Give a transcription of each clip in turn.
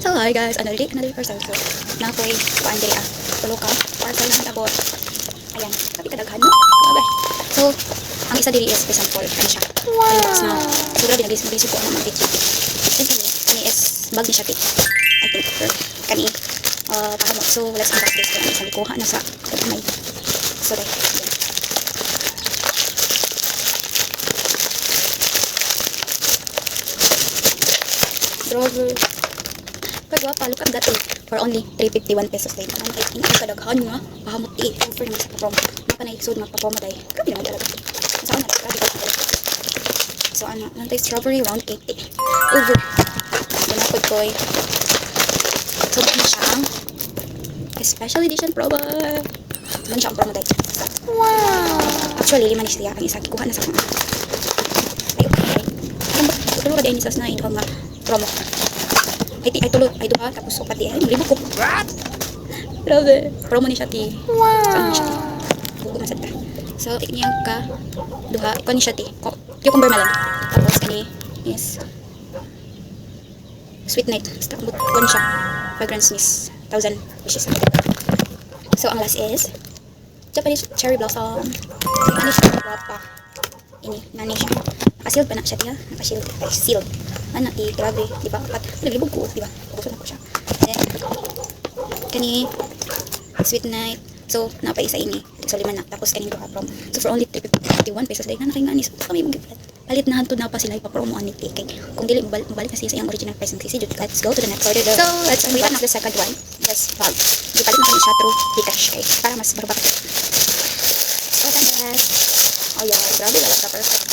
So hi guys, another person. So na ko'y kuan diri tulo ka parcel na abot. Ayan, sabi kadaghan no. Grabe. So ang isa diri is for example kani siya. Wow. Na so grabe nagis ko ang mga picture. Then kani is bag ni siya kit. I think for kani pahamot. So let's unbox this kani sa likuha na sa kamay. So right. Drover. Kagwapa, look at that for only 351 pesos din. Ano kay tingin kadaghan nga, pahamot offer naman sa promo. Mapa na isud magpa-promo dai. Grabe naman talaga. Saan na grabe ko. So ano, nantay strawberry round cake. Over. Ganapod koy. So ano siya ang special edition promo. Ano siya ang promo dai. Wow. Actually, lima ni siya ang isa kuha na sa mga. Ay, okay. Ano ba? Tulog din isas na ito nga promo. Ay tulog, ay duha, tapos upat di, ay libo ko. What? Grabe. Promo ni siya ti. Wow. So, ni siya ti. Buko masad ka. So, niya ka, duha, ikaw ni siya ti. Cucumber melon. Tapos, kani, is, sweet night. Basta, buko siya. Fragrance mist. 1,000 wishes. So, ang last is, Japanese cherry blossom. Ano siya, guwapa. Ini, nani siya. Naka-sealed pa na siya tiya. Naka-sealed. Ay, sealed. Ano, grabe, di ba? Naglibog ko, di ba? Pugusan ako siya. Then, kani, sweet night. So, napay isa ini. So, 5 na. Tapos, kani duha promo. So, for only 351 pesos, dahil na nakingani. So, kami mag-gift. Palit na hantod na pa sila ipapromo ani kay kung dili mabalik kasi sa iyang original price ng sisi. Let's go to the next order. So, let's wait on the second one. Yes, vlog. Ipalit na kami siya through Gcash kay para mas barbak. So, guys. Oh, yeah. Grabe, wala ka perfect.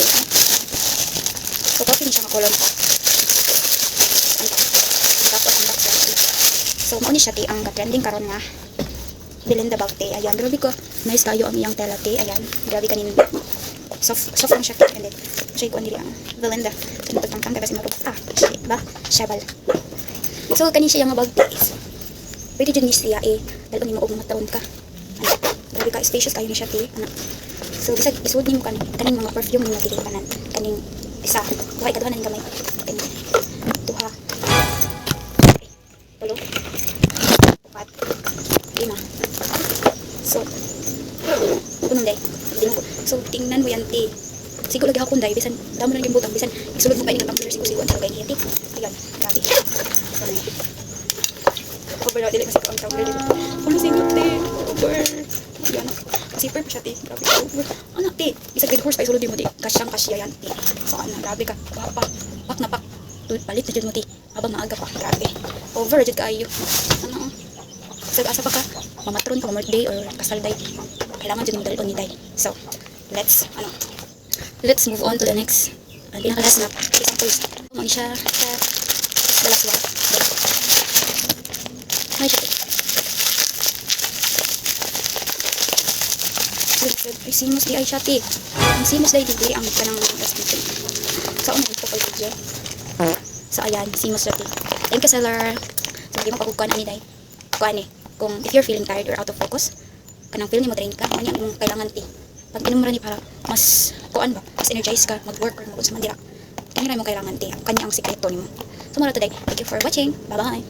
So, coffee ni siya makulon pa. So, mauni siya ti ang trending karon nga Belinda bag te. Ayan, grabe ko. Nice kayo ang iyang tela te. Ayan, grabe kanin. Soft lang siya te. And then, siya ko nili ang Belinda. Kani pagtangkang kasi marug. Ba? Shabal. So, kani siya yung bag te. Pwede dyan ni siya dahil ni mo og matawon ka. Ano? Grabe ka, spacious kayo ni siya te. Ano? So, bisag isuod ni mo kaning mga perfume ni mo dili kanan. Kaning isa. Duha ikaduha na ni gamay. Kaning duha. Tulo. 4. 5. So, punong day. So, tingnan mo yan, ti. Sigo lagi ako day. Bisan, damo na yung butang. Bisan, isulod mo kayo ng tumbler. Sigo-sigo. Ang talaga yung ti. Ayan, grabe. Over na, dili kasi ang tumbler. Ano singot, ti? Over. Ayan. Kasi per pa siya, ti. Grabe. Over. Anak, ti. Bisag big horse pa isulod mo, ti. Kasyang-kasya yan, ti. So, ano, grabe ka. Pak na pak. Palit na dyan mo, ti. Abang maaga pa. Grabe. Over, dyan kayo. Ano, asa pa ka, mamatron pa, birthday or kasal day, kailangan dyan mo dalon ni day. So, let's move on to the next. Ang pinakalas na isang pulse. Mani siya sa dalaswa. Ay, siya. Ay, simos di ay siya, ti. Ang simos day, di ang kanang respiration. So, ano ito pa video? So, ayan, simos siya, ti. Thank you, seller. So, hindi mo pagkukuhan ani day. Kuhan eh. Kung if you're feeling tired or out of focus, kanang feel ni mo drain ka, ano yan yung kailangan ti. Pag inom mo rin para mas kuan ba, mas energize ka, mag-work or mag-unsa man dira. Kanya rin mo kailangan ti. Kanya ang sikreto nimo. So mura today. Thank you for watching. Bye-bye.